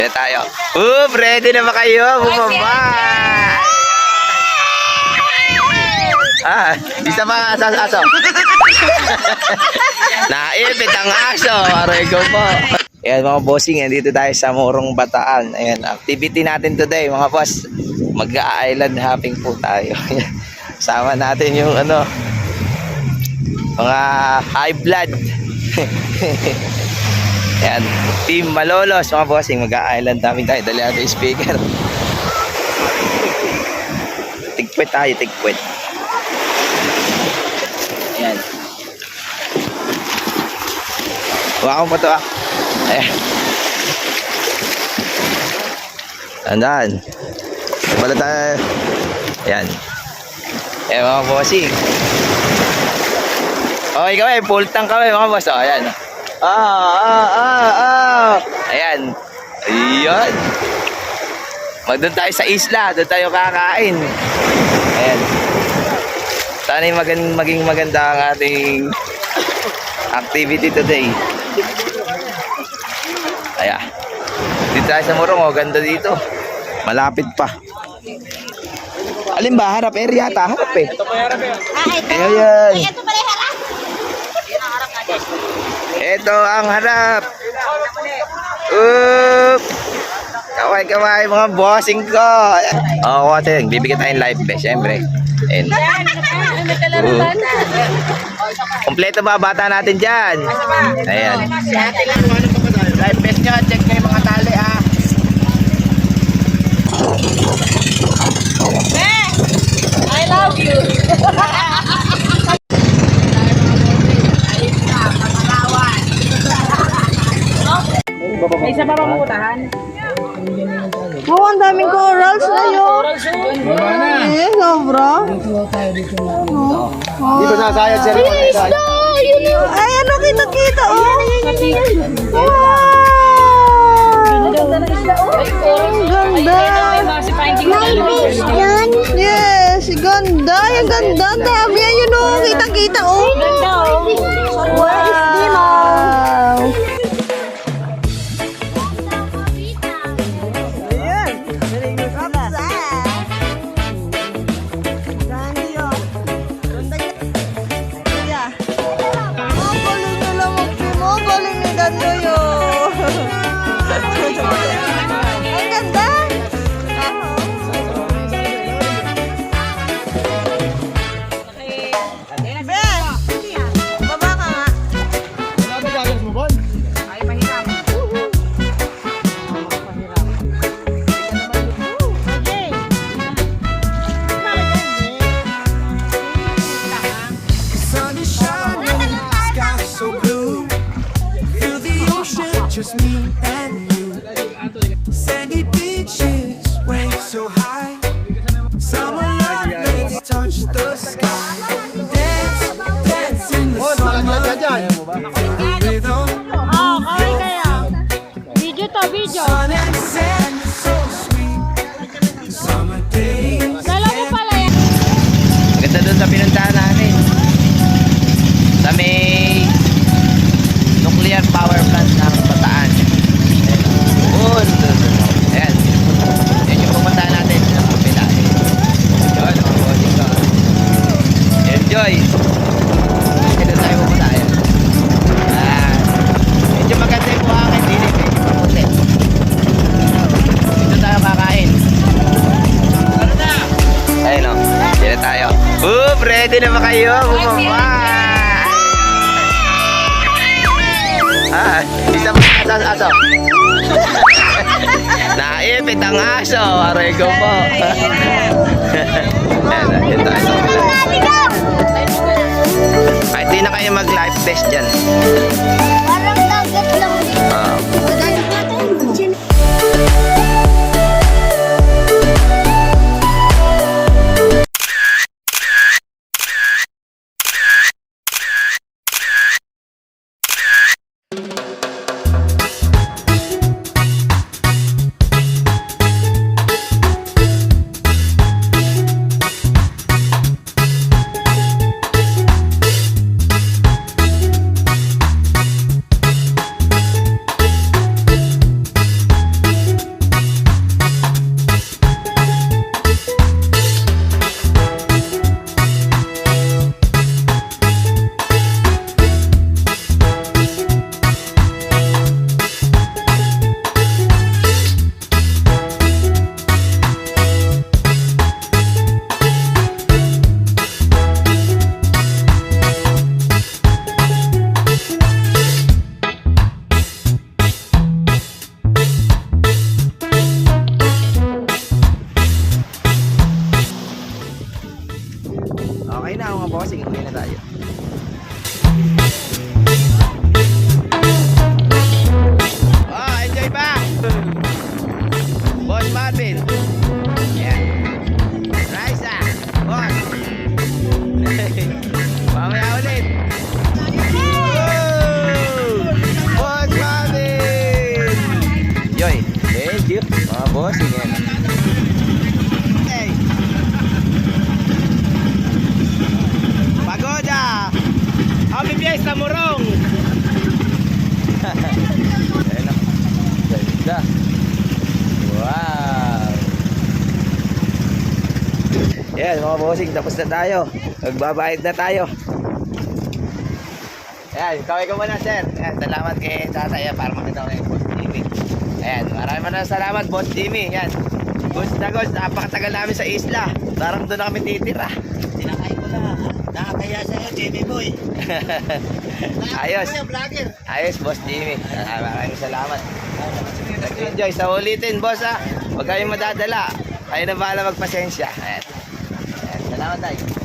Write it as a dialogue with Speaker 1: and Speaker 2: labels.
Speaker 1: Kaya tayo. Ready na ba kayo? Bumaba! Bisa pa aso. Naipit ang aso. Aray ko po. Ayan mga bossing, dito tayo sa Morong Bataan. Ayan, activity natin today mga boss. Mag-island hopping po tayo. Sama natin yung mga high blood. Ayan, Team Malolos mga bossing. Mag-island hopping tayo. Dali natin yung speaker. Tigpwet tayo, tigpwet. Ayan. Huwag mo ito Ayan. Tandaan. Bala tayo. Ayan. Ayan mga bossing. Okay kami, full tank kami mga boss. Ayan. Ayan. Ayan. Doon tayo sa isla. Doon tayo kakain. Ayan. Sana maging maganda ang ating activity today. Ayan. Dito tayo sa Morong. Ganda dito. Malapit pa. Alin ba? Harap area ata. Harap eh.
Speaker 2: Ito pa harap eh.
Speaker 1: Ito. Ayan.
Speaker 2: Ito pala harap.
Speaker 1: Ito ang harap. Kaway mga bossing ko. Kasi bibigyan tayong live best syempre. And kompleto ba bata natin dyan? Ayan. Live best nyo. Check nyo yung mga tali
Speaker 2: I love you. May isa pa bang putahan?
Speaker 3: Oh, ang daming corals na yun. Eh, sobra.
Speaker 1: Dito na tayo sir.
Speaker 3: Ay, ano kita-kita, oh. Wow! Ang ganda. Yes, ganda. Ang ganda. Ang dami yan yun, oh. Kita-kita, oh. Wow! Ang ganda! Baba ka nga.
Speaker 4: Just me and you. Sandy beaches, waves so high. Summer love, let's touch the sky. Dance, dance in the summer. Feel the rhythm.
Speaker 2: Video.
Speaker 4: Sun and sand, so sweet. Summer days.
Speaker 2: Dalawa pala yan.
Speaker 1: Ganda doon sa pinuntahan natin. Sa may nuclear power plant ng Bataan. Ayan. Yan yung pupuntahan natin sa kapila. Yun, mga bossing ko. Enjoy. Ito tayo pupunta. Medyo maganda yung buhangin. Hindi. Ito tayo kakain. Ayun o. Dito tayo. Ready na ba kayo? Bumaba! Bisa pa aso. Naipit ang aso. Aray ko po. Ayan tayo. Kahit di na kayo mag-live test dyan.
Speaker 2: Parang dagat lang dito.
Speaker 1: bossing, uwi na tayo. Oh, enjoy pa! Boss Marvin. Ayan. Nice ah! Boss! Mamaya ulit! Woo! Boss Marvin! Yoy, thank you. Mga bossing yan. Hey! Pagoda! Happy Fiesta Morong! Ayan na. Ganda. Wow! Ayan mga bossing, tapos na tayo. Magbabayad na tayo. Ayan, kaway ko muna sir. Ayan, salamat kay tatay para makita ko yung Boss Jimmy. Ayan, maraming salamat Boss Jimmy. Ayan, goods na goods. Napakatagal namin sa isla. Parang doon na kami titira.
Speaker 5: Sinakay ko na. Nakakaya sa'yo, Jimmy Boy.
Speaker 1: Ayos. Ayos, Boss Jimmy. Maraming salamat. Nag-enjoy. Sa ulitin, boss ha. Huwag kayong madadala. Kayo na bahala magpasensya. Ayan. Ayan. Salamat tayo.